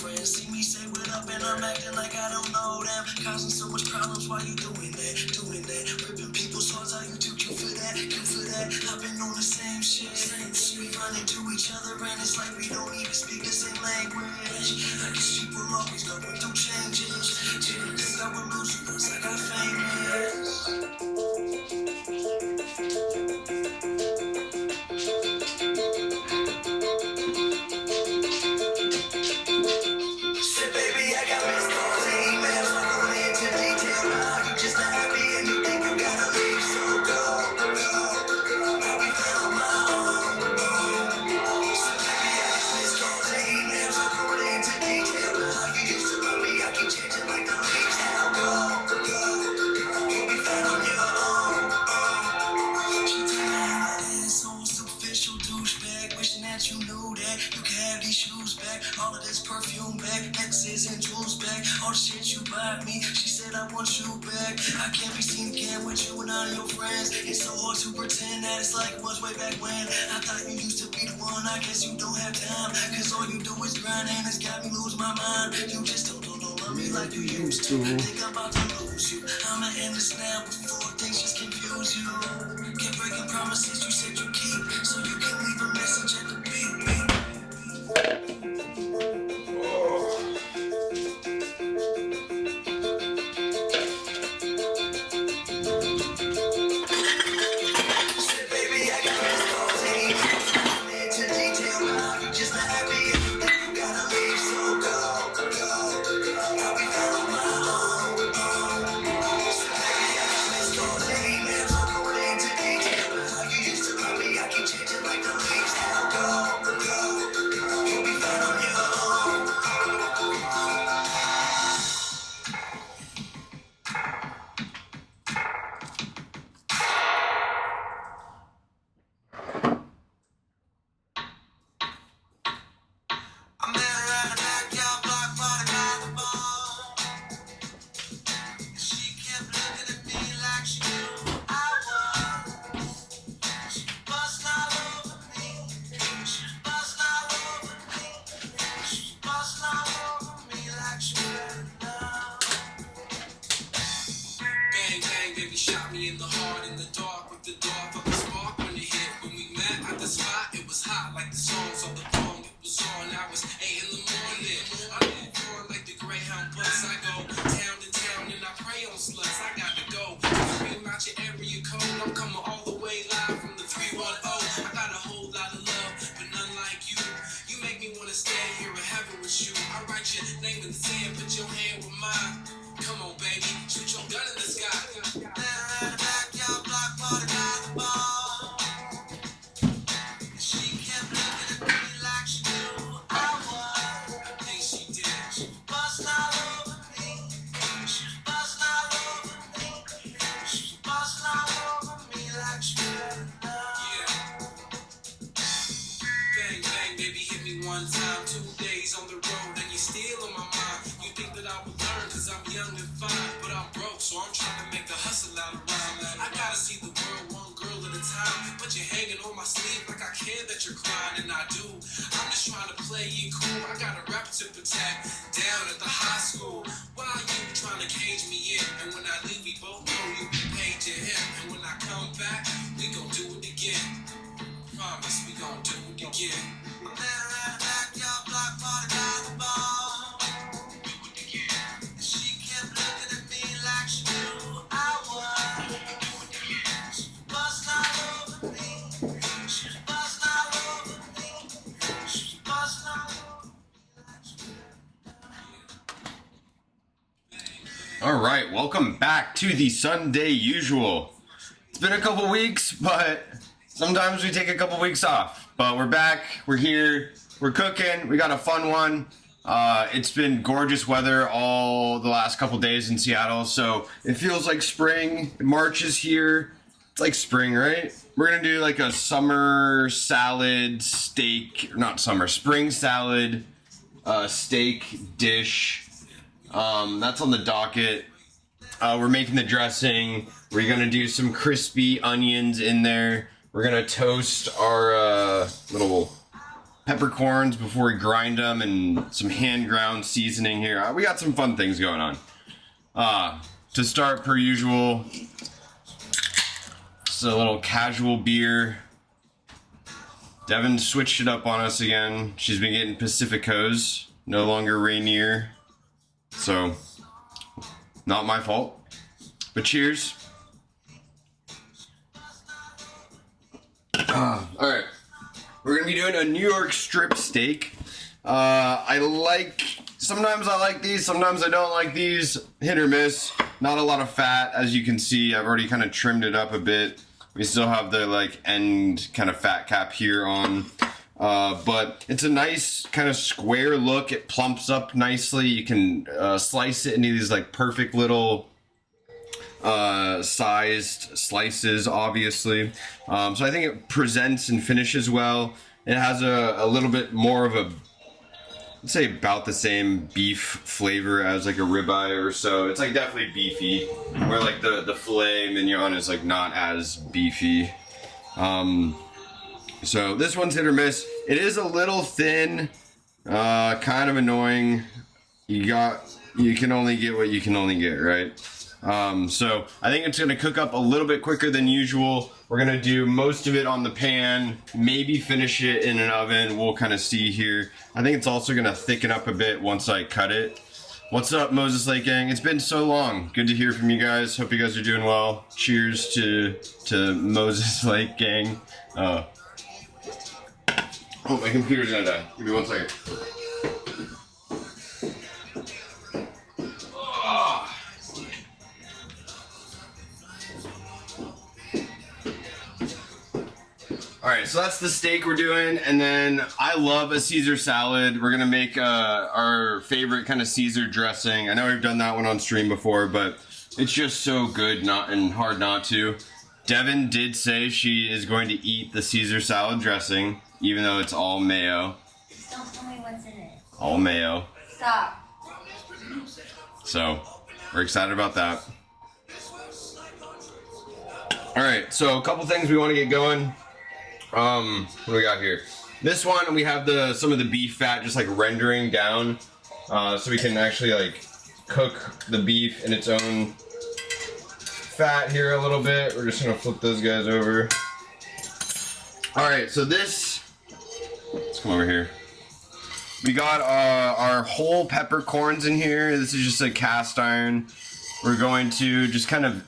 friends see me say what up and I'm acting like I don't know them. Causing so much problems while you doing that. Ripping people's hearts out, you too cute for that. I've been on the same shit. We run into each other and it's like we don't even speak the same language. I guess people always know we don't change it. Think I will lose you once I got all of this perfume back, X's and jewels back, all the shit you buy me. She said I want you back. I can't be seen again with you and all your friends. It's so hard to pretend that it's like it was way back when. I thought you used to be the one. I guess you don't have time, cause all you do is grind and it's got me lose my mind. You just don't love me like you used to. Think I'm about to lose you. I'ma end this now before things just confuse you. Keep breaking promises you said you keep, so you can leave a message at the beat. In the heart, in the dark, with the dark of the spark when it hit. When we met at the spot, it was hot like the songs of the poem. It was on, now it's 8 in the morning. I move on like the Greyhound bus. I go town to town and I prey on sluts. I got to go. Scream out your area code. I'm coming all the way live from the 310. I got a whole lot of love, but none like you. You make me want to stay here in heaven with you. I write your name in the sand, put your hand with mine. Come on, baby, shoot your gun in the sky. One time, 2 days on the road, and you're still on my mind. You think that I would learn, cause I'm young and fine, but I'm broke, so I'm trying to make a hustle out of rhyme. I gotta see the world one girl at a time, but you're hanging on my sleeve like I care that you're crying, and I do. I'm just trying to play it cool. I got a rap tip attack down at the high school. Why are you trying to cage me in? And when I leave, we both know you be paid to him. And when I come back, we gon' do it again. Promise, we gon' do it again. All right, welcome back to the Sunday Usual. It's been a couple weeks, but sometimes we take a couple weeks off. But we're back, we're here, we're cooking, we got a fun one. It's been gorgeous weather all the last couple days in Seattle, so it feels like spring. March is here. It's like spring, right? We're gonna do like a summer salad steak, not summer, spring salad steak dish. That's on the docket. We're making the dressing. We're gonna do some crispy onions in there. We're gonna toast our little peppercorns before we grind them, and some hand ground seasoning here. We got some fun things going on. To start, per usual, just a little casual beer. Devin switched it up on us again. She's been getting Pacificos, no longer Rainier. So, not my fault. But cheers. Alright. We're going to be doing a New York strip steak. Sometimes I like these, sometimes I don't like these. Hit or miss. Not a lot of fat, as you can see. I've already kind of trimmed it up a bit. We still have the like end kind of fat cap here on. But it's a nice kind of square look. It plumps up nicely. You can slice it into these like perfect little sized slices, obviously. So I think it presents and finishes well. It has a little bit more of a, let's say about the same beef flavor as like a ribeye or so. It's like definitely beefy, where like the filet mignon is like not as beefy. So this one's hit or miss. It is a little thin, kind of annoying. You can only get what you can only get, right? So I think it's gonna cook up a little bit quicker than usual. We're gonna do most of it on the pan, maybe finish it in an oven. We'll kind of see here. I think it's also gonna thicken up a bit once I cut it. What's up, Moses Lake Gang? It's been so long. Good to hear from you guys. Hope you guys are doing well. Cheers to Moses Lake Gang. Oh, my computer's gonna die. Give me 1 second. Alright, so that's the steak we're doing, and then I love a Caesar salad. We're gonna make our favorite kind of Caesar dressing. I know we've done that one on stream before, but it's just so good and hard not to. Devin did say she is going to eat the Caesar salad dressing, even though it's all mayo. Don't tell me what's in it. All mayo. Stop. So, we're excited about that. Alright, so a couple things we want to get going. What do we got here? This one, we have some of the beef fat just like rendering down, so we can actually like cook the beef in its own fat here a little bit. We're just gonna flip those guys over. Alright, so let's come over here. We got our whole peppercorns in here. This is just a cast iron. We're going to just kind of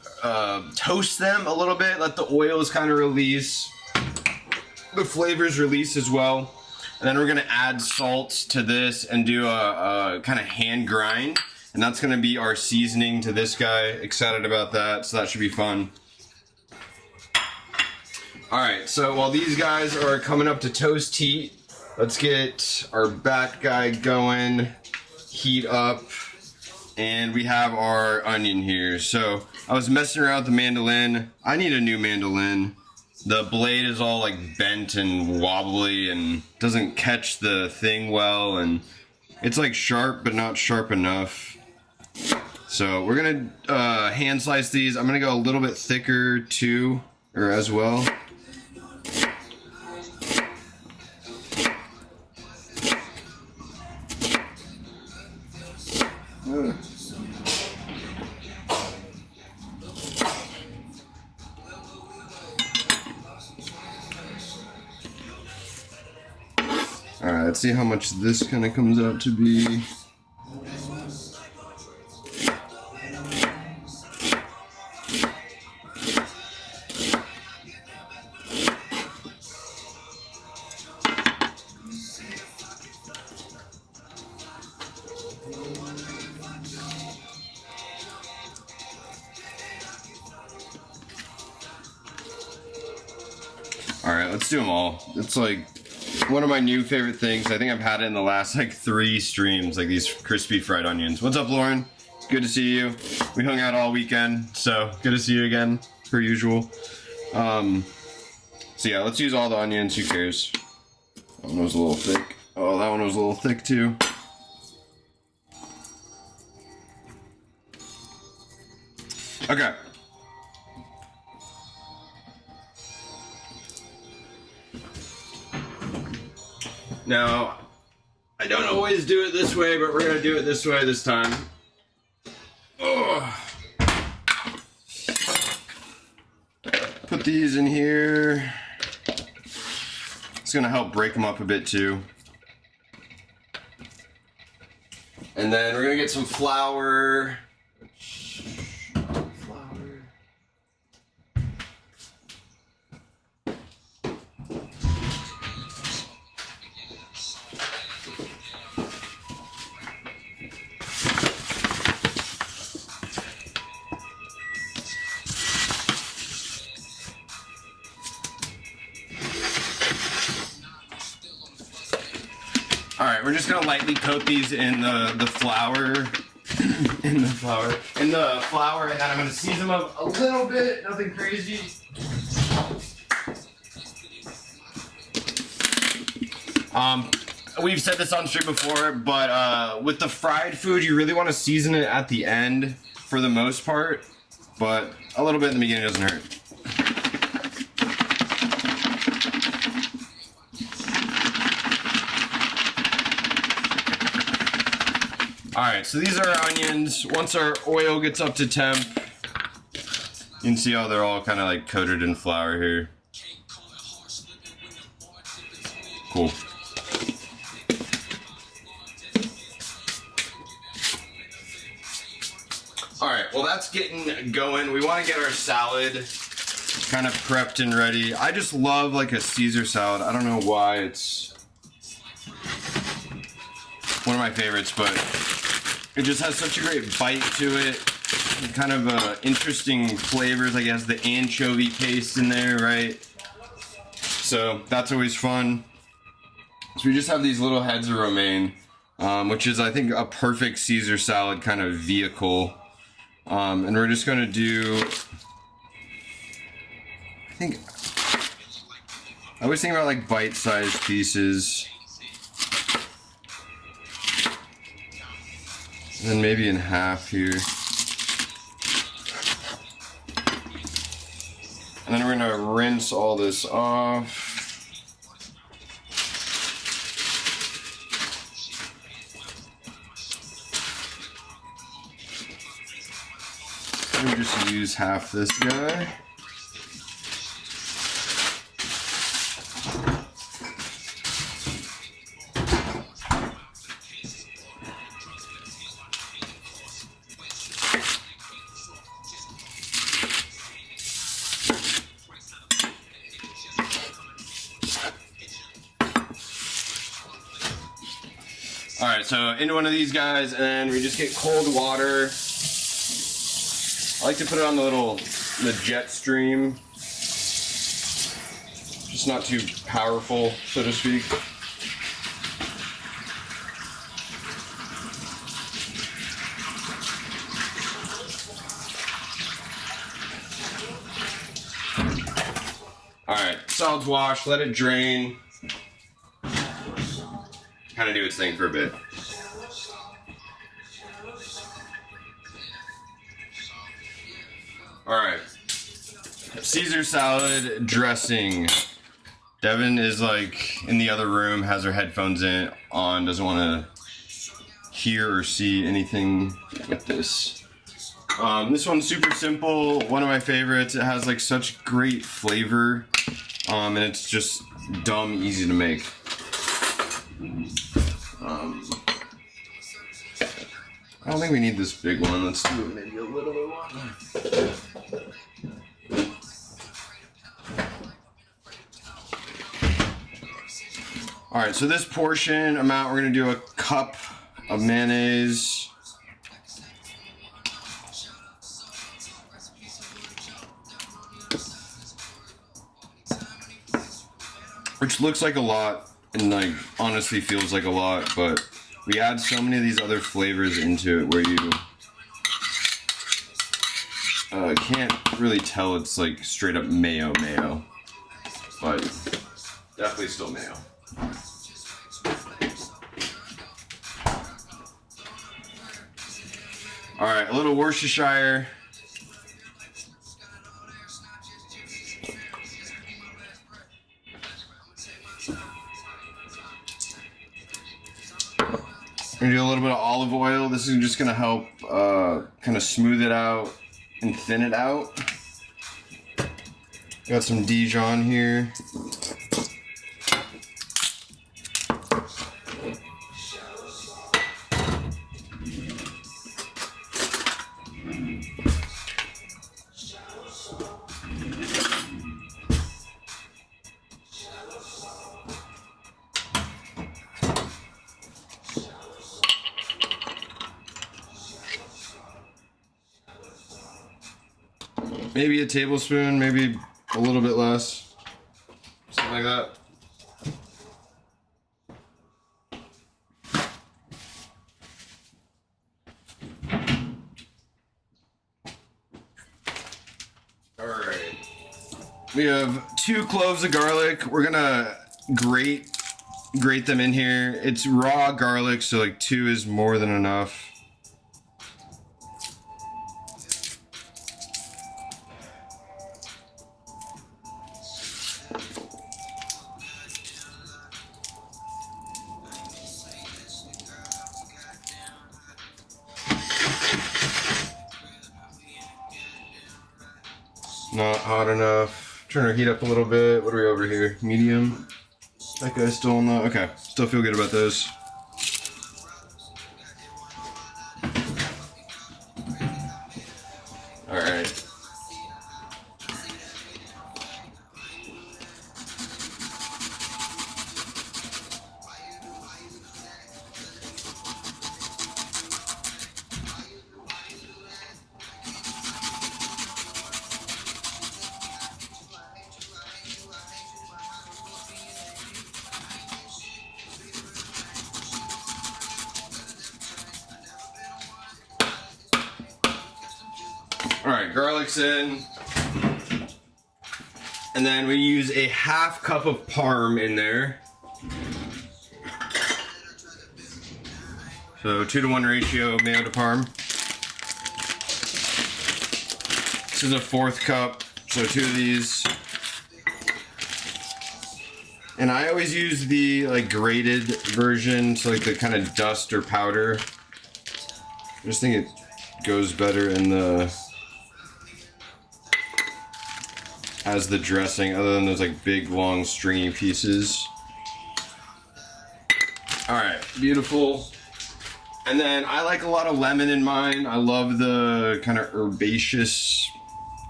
toast them a little bit, let the oils kind of release. The flavors release as well, and then we're gonna add salt to this and do a kind of hand grind, and that's gonna be our seasoning to this guy. Excited about that, so that should be fun. Alright, so while these guys are coming up to toast heat, let's get our back guy going, heat up, and we have our onion here. So I was messing around with the mandolin. I need a new mandolin. The blade is all like bent and wobbly and doesn't catch the thing well, and it's like sharp but not sharp enough. So we're gonna hand slice these. I'm gonna go a little bit thicker too, or as well. Alright, let's see how much this kind of comes out to be. Alright, let's do them all. It's like one of my new favorite things. I think I've had it in the last like 3 streams, like these crispy fried onions. What's up, Lauren? Good to see you. We hung out all weekend, so good to see you again, per usual. So yeah, let's use all the onions. Who cares? That one was a little thick. Oh, that one was a little thick too. Okay. Now, I don't always do it this way, but we're gonna do it this way this time. Oh. Put these in here. It's gonna help break them up a bit too. And then we're gonna get some flour. Alright, we're just gonna lightly coat these in the flour. in the flour, and then I'm gonna season them up a little bit, nothing crazy. We've said this on stream before, but with the fried food, you really want to season it at the end for the most part, but a little bit in the beginning doesn't hurt. Alright, so these are our onions. Once our oil gets up to temp, you can see how they're all kind of like coated in flour here. Cool. Alright, well that's getting going. We want to get our salad kind of prepped and ready. I just love like a Caesar salad. I don't know why, it's one of my favorites, but it just has such a great bite to it. Kind of interesting flavors, like it has the anchovy paste in there, right? So that's always fun. So we just have these little heads of romaine, which is I think a perfect Caesar salad kind of vehicle. And we're just gonna do, I always think about like bite-sized pieces. And then maybe in half here. And then we're gonna rinse all this off. We just use half this guy. Alright, so into one of these guys, and we just get cold water. I like to put it on the jet stream. Just not too powerful, so to speak. Alright, salad's washed, let it drain. Kind of do its thing for a bit. Alright. Caesar salad dressing. Devin is like in the other room, has her headphones on, doesn't want to hear or see anything with this. This one's super simple, one of my favorites. It has like such great flavor, and it's just dumb easy to make. I don't think we need this big one. Let's do maybe a little one. Alright, so this portion amount, we're going to do a cup of mayonnaise. Which looks like a lot, and like honestly feels like a lot, but we add so many of these other flavors into it where you can't really tell it's like straight up mayo, but definitely still mayo. Alright, a little Worcestershire. gonna do a little bit of olive oil. This is just gonna help kind of smooth it out and thin it out. Got some Dijon here. Maybe a tablespoon, maybe a little bit less. Something like that. Alright. We have 2 cloves of garlic. We're gonna grate them in here. It's raw garlic, so like 2 is more than enough. Not hot enough. Turn our heat up a little bit. What are we over here? Medium. That guy's still on the... Okay. Still feel good about those. Alright. Alright, garlic's in. And then we use a half cup of parm in there. So 2-to-1 ratio mayo to parm. This is a 1/4 cup, so 2 of these. And I always use the like grated version, so like the kind of dust or powder. I just think it goes better in the as the dressing, other than those like big long stringy pieces. Alright, beautiful. And then I like a lot of lemon in mine. I love the kind of herbaceous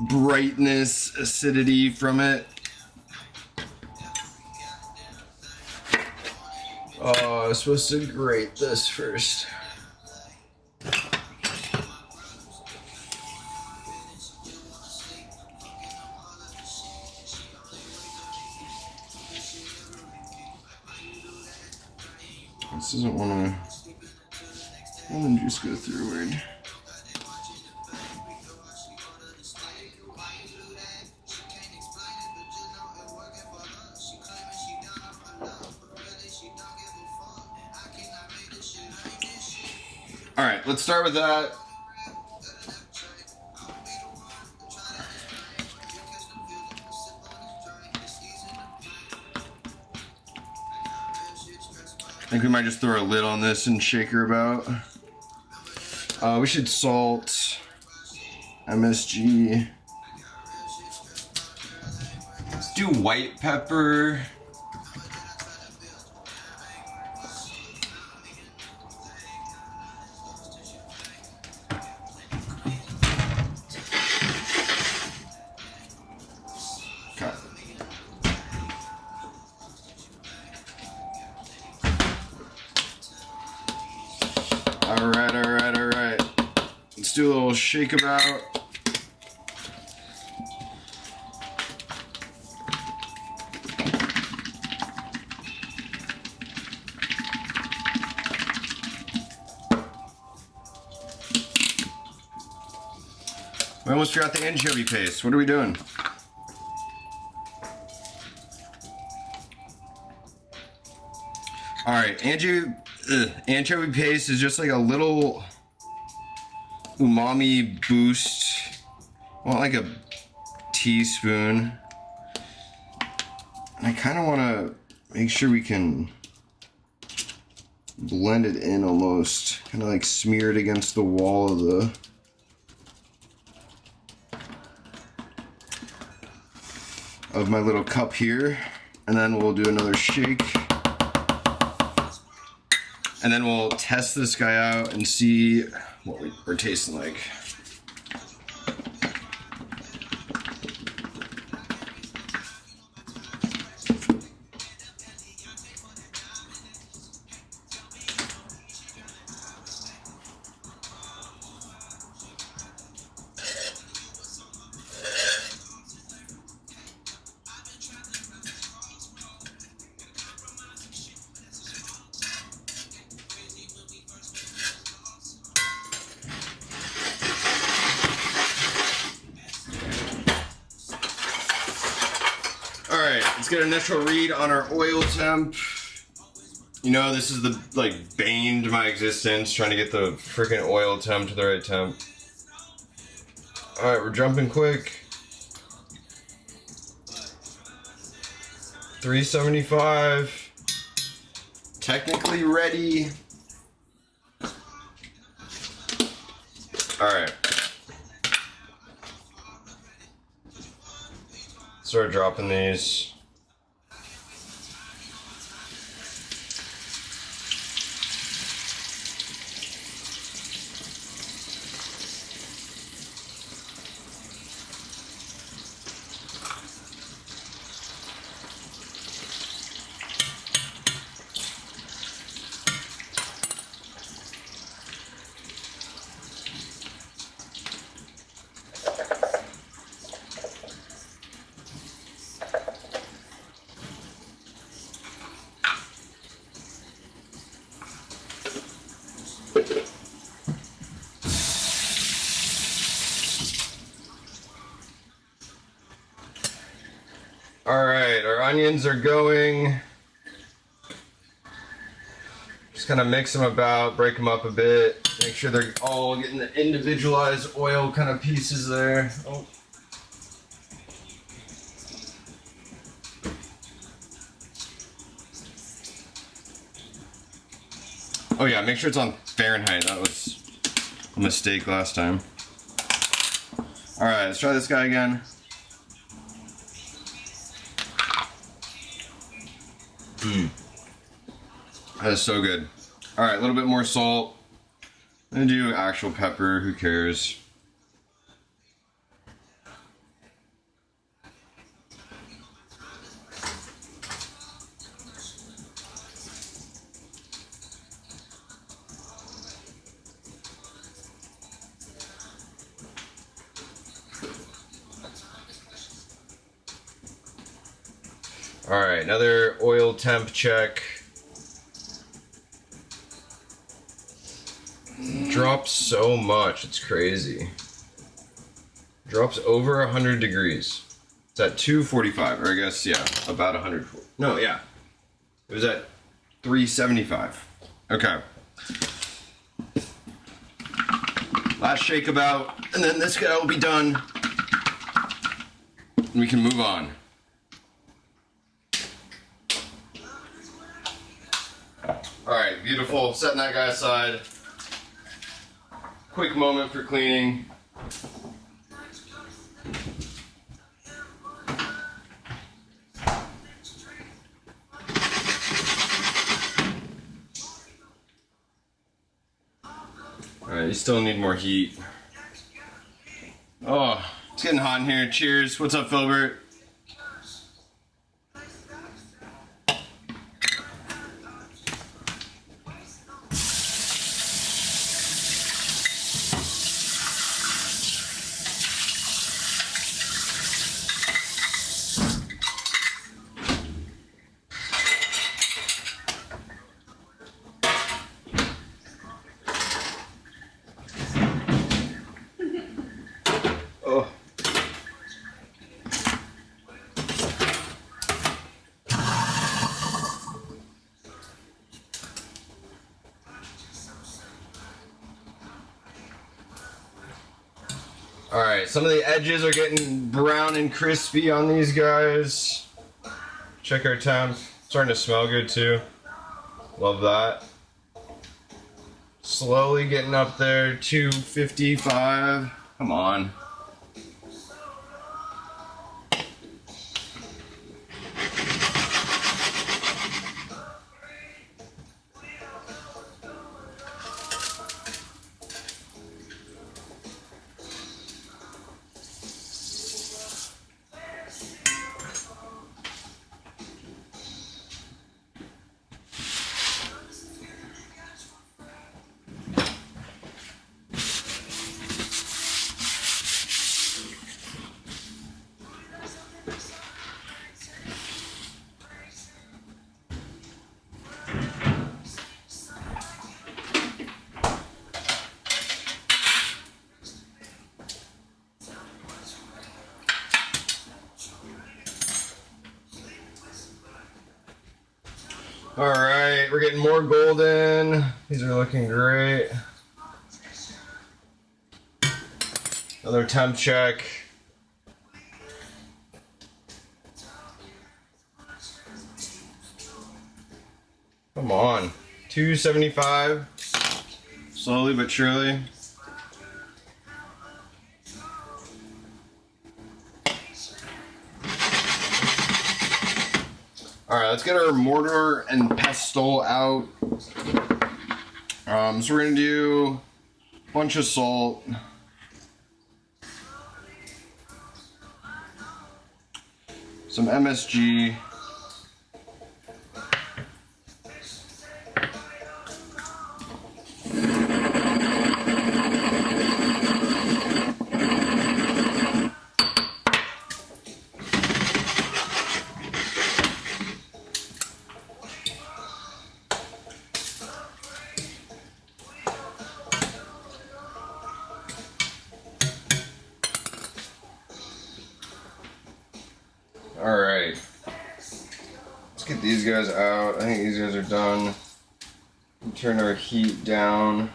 brightness, acidity from it. Oh, I was supposed to grate this first. This doesn't want to lemon juice go through weird. All right, let's start with that. I think we might just throw a lid on this and shake her about. We should salt, MSG. Let's do white pepper. Okay. All right. Let's do a little shake about. We almost forgot the anchovy paste. What are we doing? All right, anchovy paste is just like a little umami boost. I want like a teaspoon. And I kind of want to make sure we can blend it in almost, kind of like smear it against the wall of my little cup here, and then we'll do another shake, and then we'll test this guy out and see what we're tasting like. Alright, let's get an initial read on our oil temp. You know, this is the, like, bane to my existence, trying to get the freaking oil temp to the right temp. Alright, we're jumping quick. 375. Technically ready. Alright. Start dropping these. Alright, our onions are going. Just kind of mix them about, break them up a bit. Make sure they're all getting the individualized oil kind of pieces there. Oh. Oh yeah, make sure it's on Fahrenheit. That was a mistake last time. Alright, let's try this guy again. That is so good. Alright, a little bit more salt. I'm gonna do actual pepper, who cares? Alright, another oil temp check. Drops so much, it's crazy. Drops over 100 degrees. It's at 245, or I guess, yeah, about 100. No, yeah. It was at 375. Okay. Last shake about, and then this guy will be done. And we can move on. Alright, beautiful. Setting that guy aside. Quick moment for cleaning. Alright, you still need more heat. Oh, it's getting hot in here. Cheers. What's up, Filbert? Oh. Alright, some of the edges are getting brown and crispy on these guys. Check our temp. Starting to smell good too. Love that. Slowly getting up there. 255. Come on. All right, we're getting more golden. These are looking great. Another temp check. Come on. 275. Slowly but surely. Alright, let's get our mortar and pestle out. So we're gonna do a bunch of salt. Some MSG. Alright, let's get these guys out. I think these guys are done. Turn our heat down.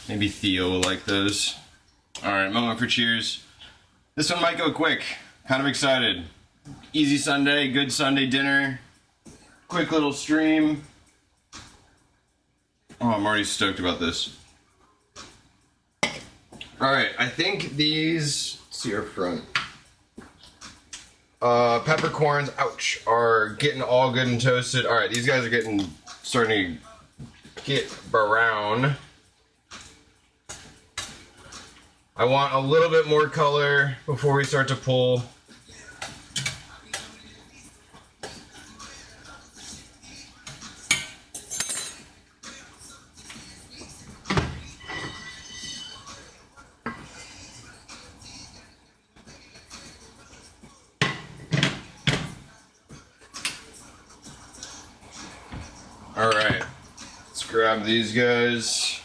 Maybe Theo will like those. Alright, moment for cheers. This one might go quick. Kind of excited. Easy Sunday, good Sunday dinner. Quick little stream. Oh, I'm already stoked about this. Alright, I think these, let's see our front. Peppercorns, ouch, are getting all good and toasted. Alright, these guys are starting to get brown. I want a little bit more color before we start to pull. Alright, let's grab these guys.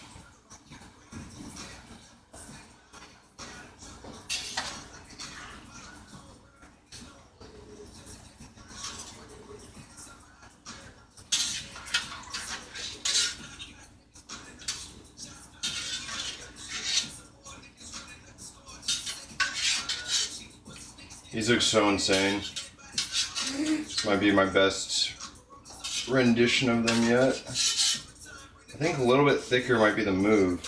These look so insane. This might be my best rendition of them yet. I think a little bit thicker might be the move.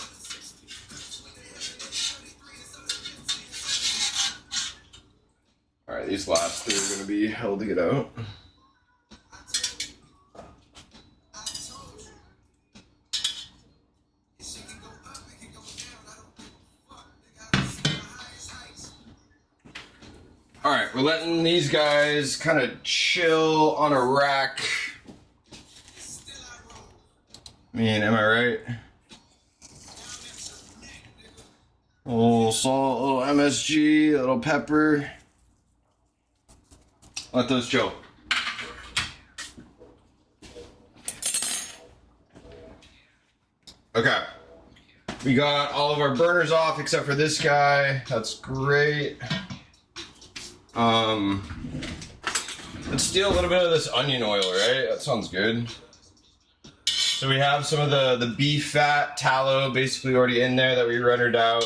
Alright, these last three are going to be hell to get out. Alright, we're letting these guys kind of chill on a rack. I mean, am I right? A little salt, a little MSG, a little pepper. Let those chill. Okay. We got all of our burners off except for this guy. That's great. Let's steal a little bit of this onion oil, right? That sounds good. So we have some of the beef fat, tallow basically already in there that we rendered out.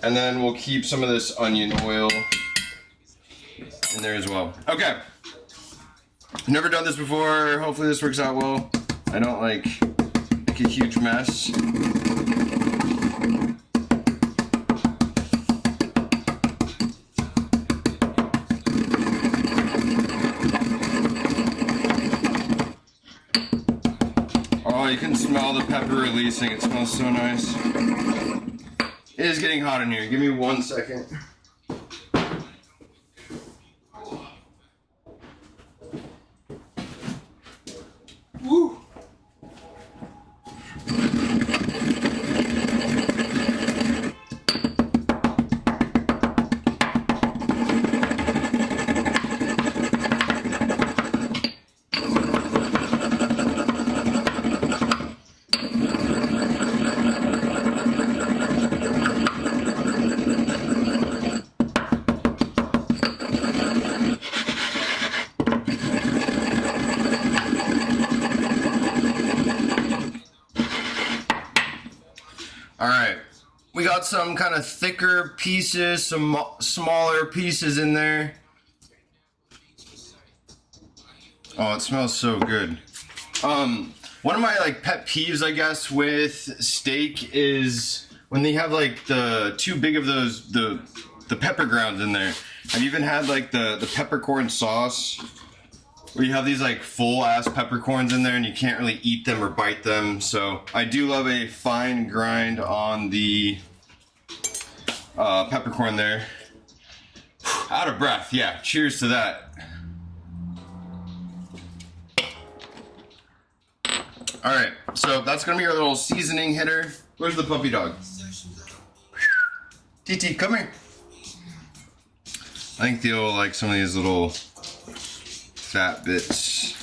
And then we'll keep some of this onion oil in there as well. Okay, Never done this before. Hopefully this works out well. I don't like make a huge mess. Oh, you can smell the pepper releasing. It smells so nice. It is getting hot in here. Give me 1 second. Woo! Alright, we got some kind of thicker pieces, some smaller pieces in there. Oh, it smells so good. One of my like pet peeves, I guess, with steak is when they have like the too big of those, the pepper grounds in there. I've even had like the peppercorn sauce, where you have these like full ass peppercorns in there and you can't really eat them or bite them. So I do love a fine grind on the peppercorn there. Out of breath, yeah, cheers to that. All right, so that's gonna be our little seasoning hitter. Where's the puppy dog? TT, come here. I think Theo will like some of these little fat bits.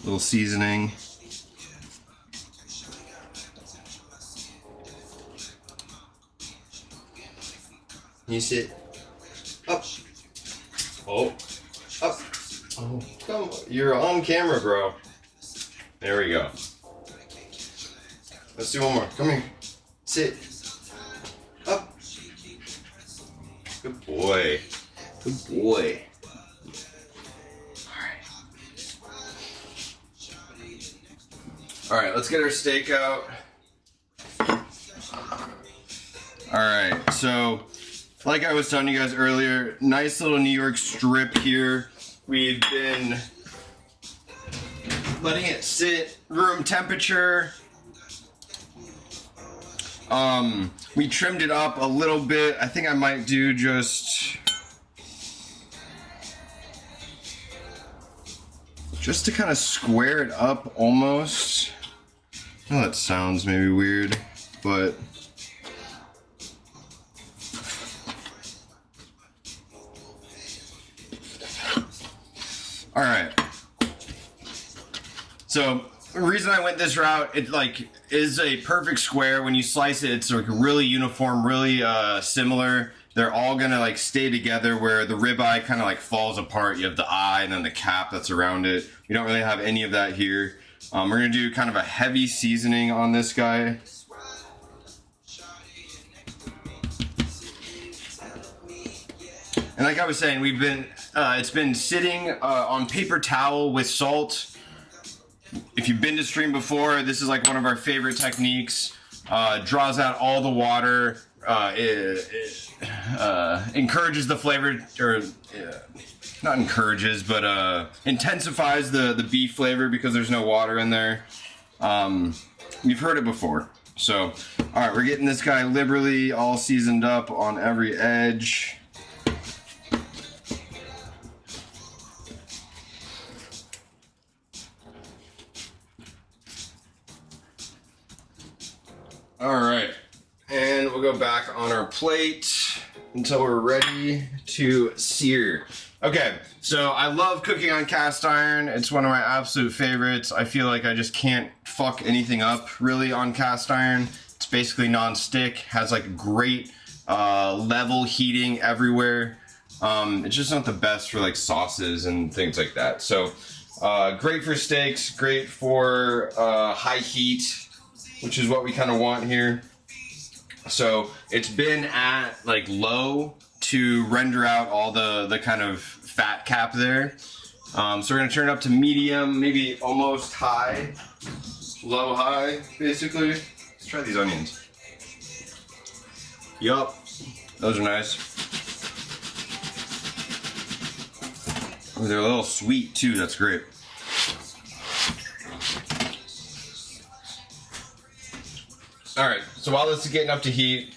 Little seasoning. You sit up. Oh, up. Oh, come on. You're on camera, bro. There we go. Let's do one more. Come here. Sit. Up. Good boy. Good boy. Alright, let's get our steak out. Alright, so like I was telling you guys earlier, nice little New York strip here. We've been letting it sit room temperature. We trimmed it up a little bit. I think I might do just to kind of square it up almost. I know that sounds maybe weird, but all right. So the reason I went this route, it like is a perfect square. When you slice it, it's like really uniform, really similar. They're all gonna like stay together where the ribeye kind of like falls apart. You have the eye and then the cap that's around it. We don't really have any of that here. We're gonna do kind of a heavy seasoning on this guy. And like I was saying, we've been, it's been sitting on paper towel with salt. If you've been to stream before, this is like one of our favorite techniques. Draws out all the water, encourages the flavor, or not encourages, but intensifies the beef flavor because there's no water in there. You've heard it before. So, all right, we're getting this guy liberally all seasoned up on every edge. All right, and we'll go back on our plate until we're ready to sear. Okay, so I love cooking on cast iron. It's one of my absolute favorites. I feel like I just can't fuck anything up really on cast iron. It's basically non-stick, has like great level heating everywhere. It's just not the best for like sauces and things like that. So great for steaks, great for high heat, which is what we kind of want here. So it's been at like low to render out all the kind of fat cap there. So we're gonna turn it up to medium, maybe almost high, low high, basically. Let's try these onions. Yup, those are nice. Oh, they're a little sweet too, that's great. Alright, so while this is getting up to heat,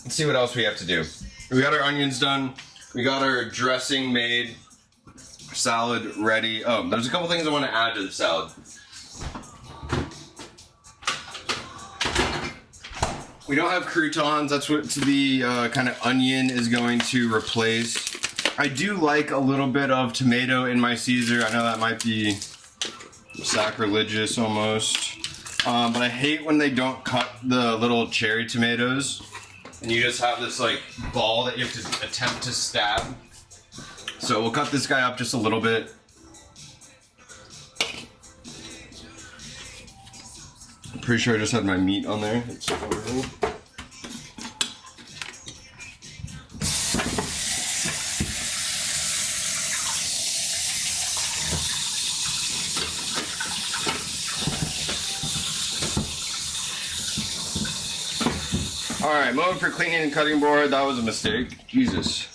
let's see what else we have to do. We got our onions done, we got our dressing made, salad ready. Oh, there's a couple things I want to add to the salad. We don't have croutons, that's what the kind of onion is going to replace. I do like a little bit of tomato in my Caesar. I know that might be sacrilegious almost. But I hate when they don't cut the little cherry tomatoes and you just have this like ball that you have to attempt to stab. So we'll cut this guy up just a little bit. I'm pretty sure I just had my meat on there. It's over here. Alright, moment for cleaning and cutting board. That was a mistake. Jesus.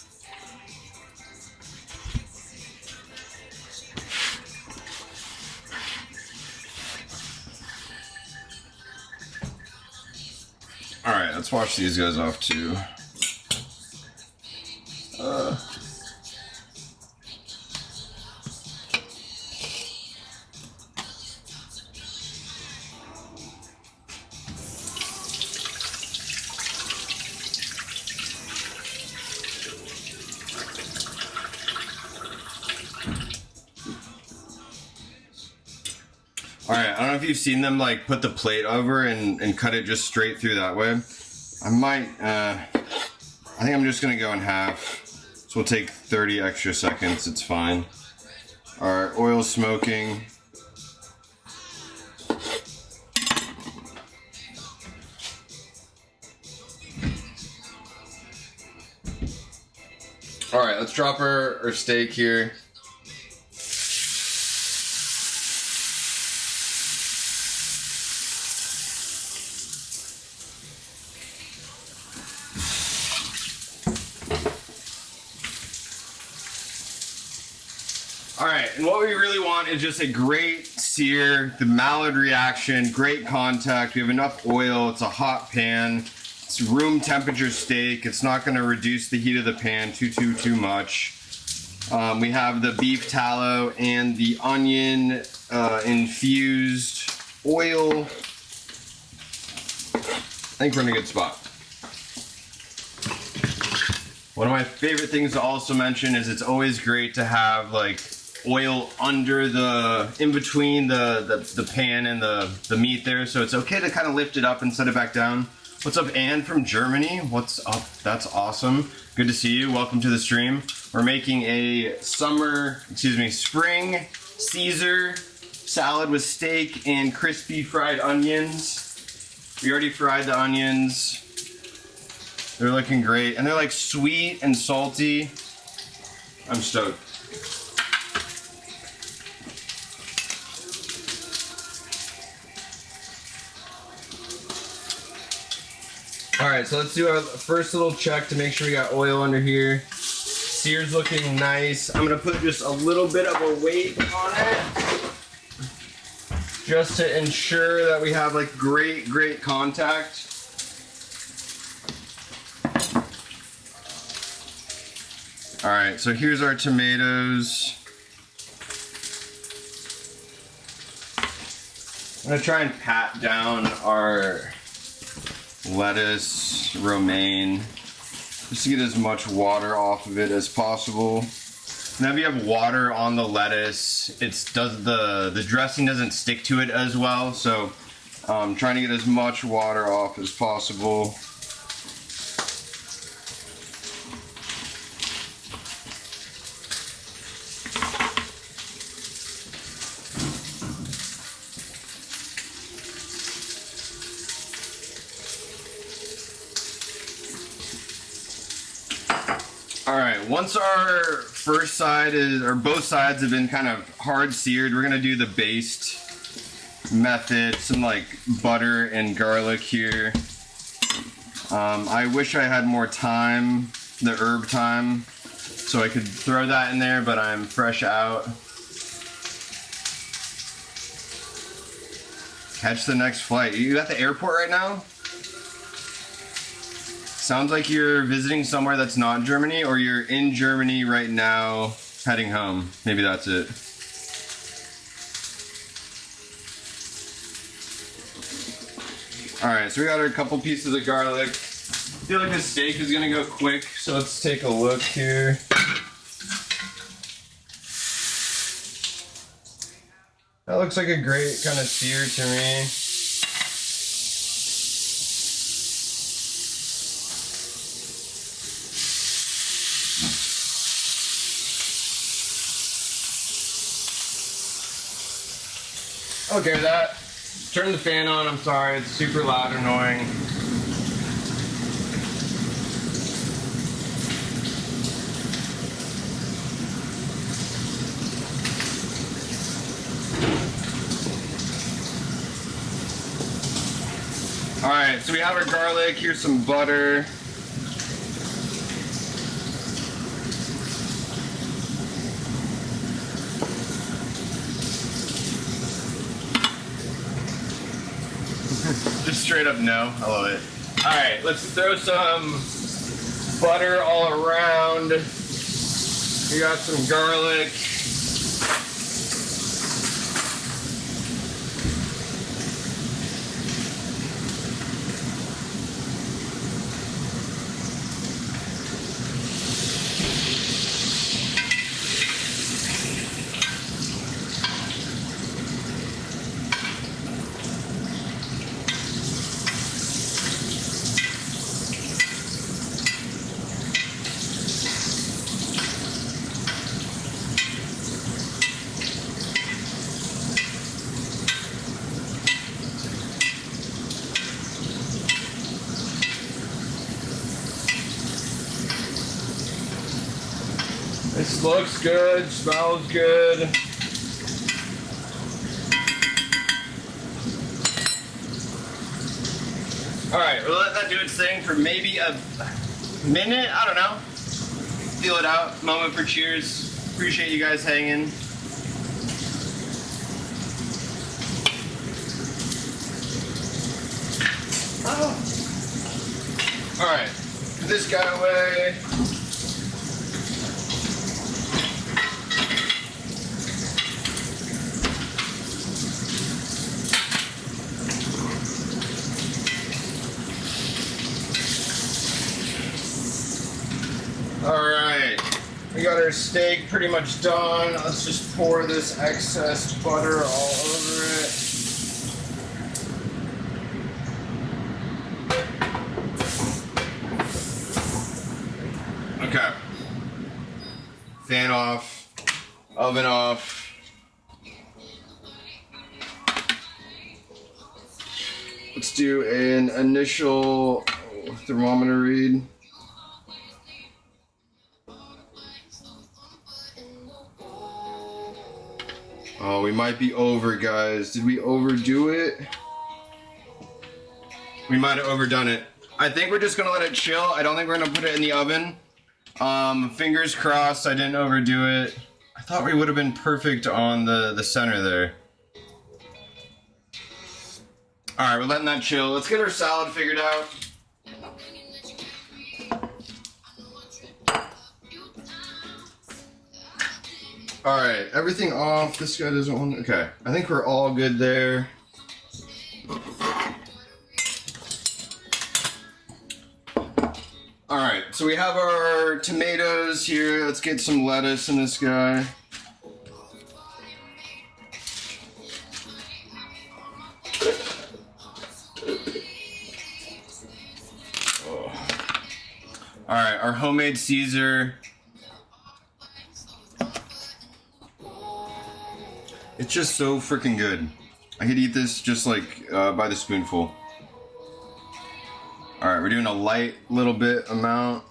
Alright, let's wash these guys off too. Alright, I don't know if you've seen them like put the plate over and cut it just straight through that way. I think I'm just gonna go in half. So we'll take 30 extra seconds, it's fine. Alright, oil smoking. Alright, let's drop our steak here. Alright, and what we really want is just a great sear, the Maillard reaction, great contact. We have enough oil, it's a hot pan, it's room temperature steak, it's not going to reduce the heat of the pan too much. We have the beef tallow and the onion infused oil. I think we're in a good spot. One of my favorite things to also mention is it's always great to have like oil under in between the pan and the meat there, so it's okay to kind of lift it up and set it back down. What's up, Anne from Germany? What's up? That's awesome. Good to see you. Welcome to the stream. We're making a spring Caesar salad with steak and crispy fried onions. We already fried the onions. They're looking great, and they're like sweet and salty. I'm stoked. Alright, so let's do our first little check to make sure we got oil under here. Sear's looking nice. I'm going to put just a little bit of a weight on it, just to ensure that we have like great contact. Alright, so here's our tomatoes. I'm going to try and pat down our lettuce, romaine, just to get as much water off of it as possible. Now if you have water on the lettuce, the dressing doesn't stick to it as well, so trying to get as much water off as possible. All right, once our first side is, or both sides have been kind of hard seared, we're gonna do the based method, some like butter and garlic here. I wish I had more time, the herb time, so I could throw that in there, but I'm fresh out. Catch the next flight. You at the airport right now? Sounds like you're visiting somewhere that's not Germany, or you're in Germany right now heading home. Maybe that's it. Alright, so we got a couple pieces of garlic. I feel like this steak is gonna go quick, so let's take a look here. That looks like a great kind of sear to me. Okay with that. Turn the fan on, I'm sorry, it's super loud and annoying. Alright, so we have our garlic, here's some butter. Just straight up no. I love it. Alright, let's throw some butter all around. We got some garlic. This looks good, smells good. Alright, we'll let that do its thing for maybe a minute, I don't know. Feel it out, moment for cheers. Appreciate you guys hanging. Oh. Alright, put this guy away. Alright, we got our steak pretty much done. Let's just pour this excess butter all over it. Okay. Fan off, oven off. Let's do an initial thermometer read. Oh, we might be over, guys. Did we overdo it? We might have overdone it. I think we're just gonna let it chill. I don't think we're gonna put it in the oven. Fingers crossed I didn't overdo it. I thought we would have been perfect on the center there. Alright, we're letting that chill. Let's get our salad figured out. Alright, everything off. This guy doesn't want... Okay, I think we're all good there. Alright, so we have our tomatoes here. Let's get some lettuce in this guy. Oh. Alright, our homemade Caesar. It's just so freaking good. I could eat this just like by the spoonful. Alright, we're doing a light little bit amount.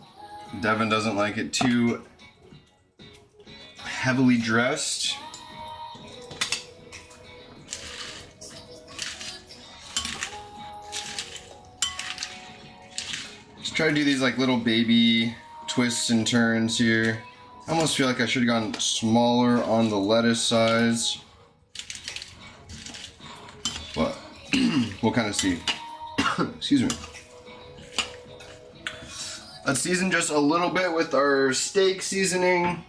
Devin doesn't like it too heavily dressed. Just try to do these like little baby twists and turns here. I almost feel like I should have gone smaller on the lettuce size, but we'll kind of see. Excuse me. Let's season just a little bit with our steak seasoning.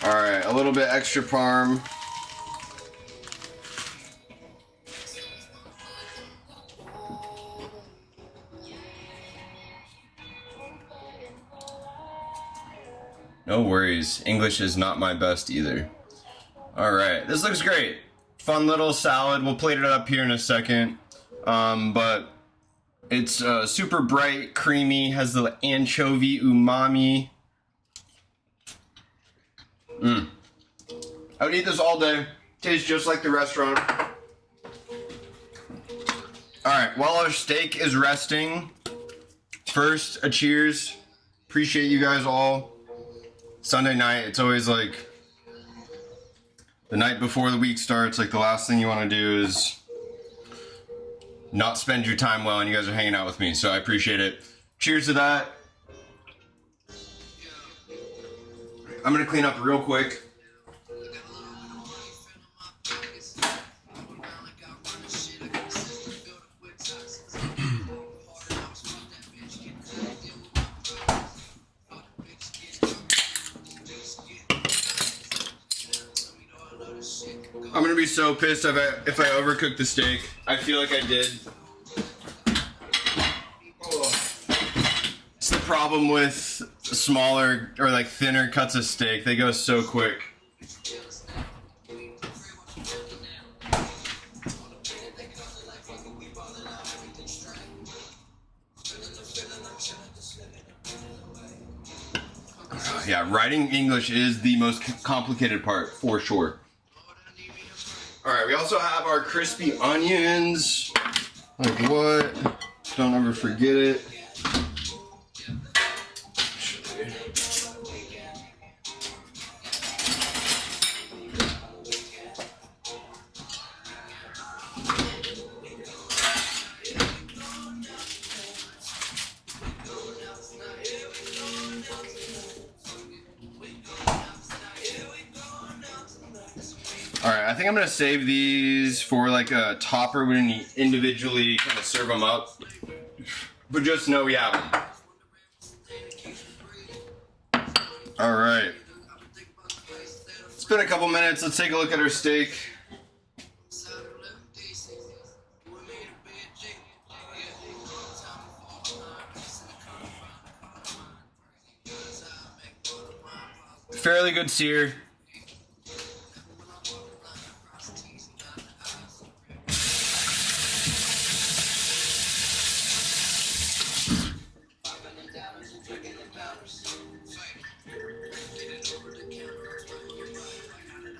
All right, a little bit extra parm. No worries. English is not my best either. All right, this looks great. Fun little salad. We'll plate it up here in a second. But it's super bright, creamy, has the anchovy umami. I would eat this all day. Tastes just like the restaurant. All right, while our steak is resting, first, a cheers. Appreciate you guys all. Sunday night, it's always like the night before the week starts, like the last thing you want to do is not spend your time well, and you guys are hanging out with me, so I appreciate it. Cheers to that. I'm gonna clean up real quick. I'm gonna be so pissed if I overcook the steak. I feel like I did. It's the problem with smaller or like thinner cuts of steak. They go so quick. Yeah, writing English is the most complicated part for sure. All right, we also have our crispy onions. Like what? Don't ever forget it. Alright, I think I'm going to save these for like a topper when you individually kind of serve them up. But just know we have them. Alright. It's been a couple minutes. Let's take a look at our steak. Fairly good sear.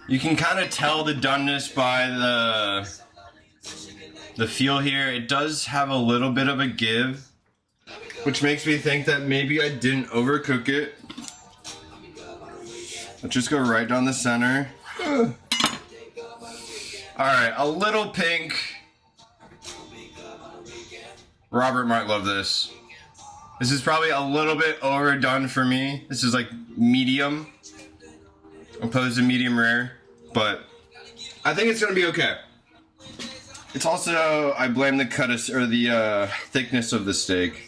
You can kind of tell the doneness by the feel here. It does have a little bit of a give, which makes me think that maybe I didn't overcook it. Let's just go right down the center. All right, a little pink. Robert might love this. This is probably a little bit overdone for me. This is like medium, opposed to medium rare, but I think it's gonna be okay. It's also, I blame the the thickness of the steak.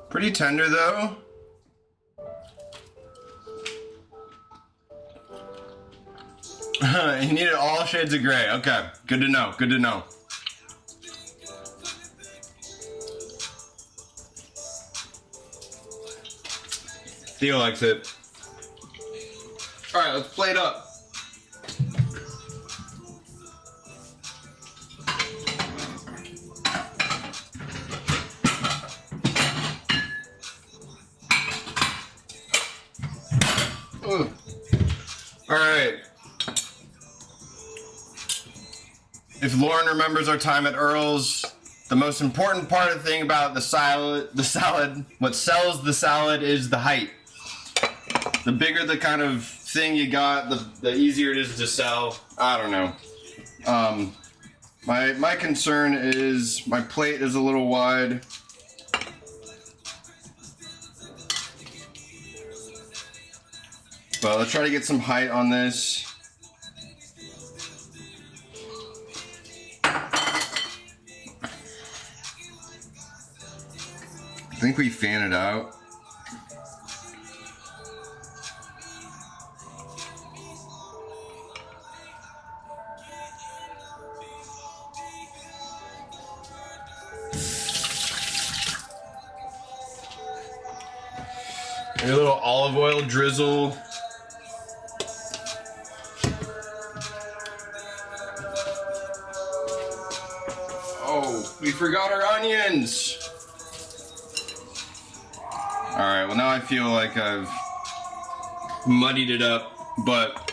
Pretty tender though. You needed all shades of gray. Okay, good to know. Good to know. Theo likes it. All right, let's plate up. Ugh. All right. If Lauren remembers our time at Earl's, the most important part of the thing about the salad, what sells the salad is the height. The bigger the kind of thing you got, the easier it is to sell. I don't know. My concern is my plate is a little wide. But let's try to get some height on this. I think we fan it out. A little olive oil drizzle. Oh, we forgot our onions. All right, well now I feel like I've muddied it up, but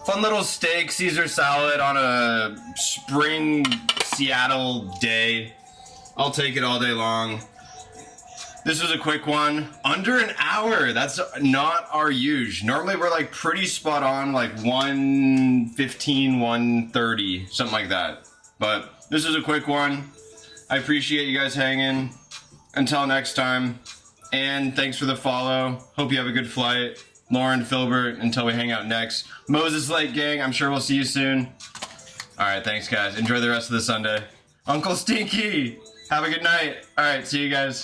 fun little steak Caesar salad on a spring Seattle day. I'll take it all day long. This was a quick one, under an hour. That's not our usual. Normally we're like pretty spot on, like 1:15, 1:30, something like that. But this is a quick one. I appreciate you guys hanging. Until next time, and thanks for the follow. Hope you have a good flight. Lauren, Filbert, until we hang out next. Moses Lake Gang, I'm sure we'll see you soon. All right, thanks guys. Enjoy the rest of the Sunday. Uncle Stinky, have a good night. All right, see you guys.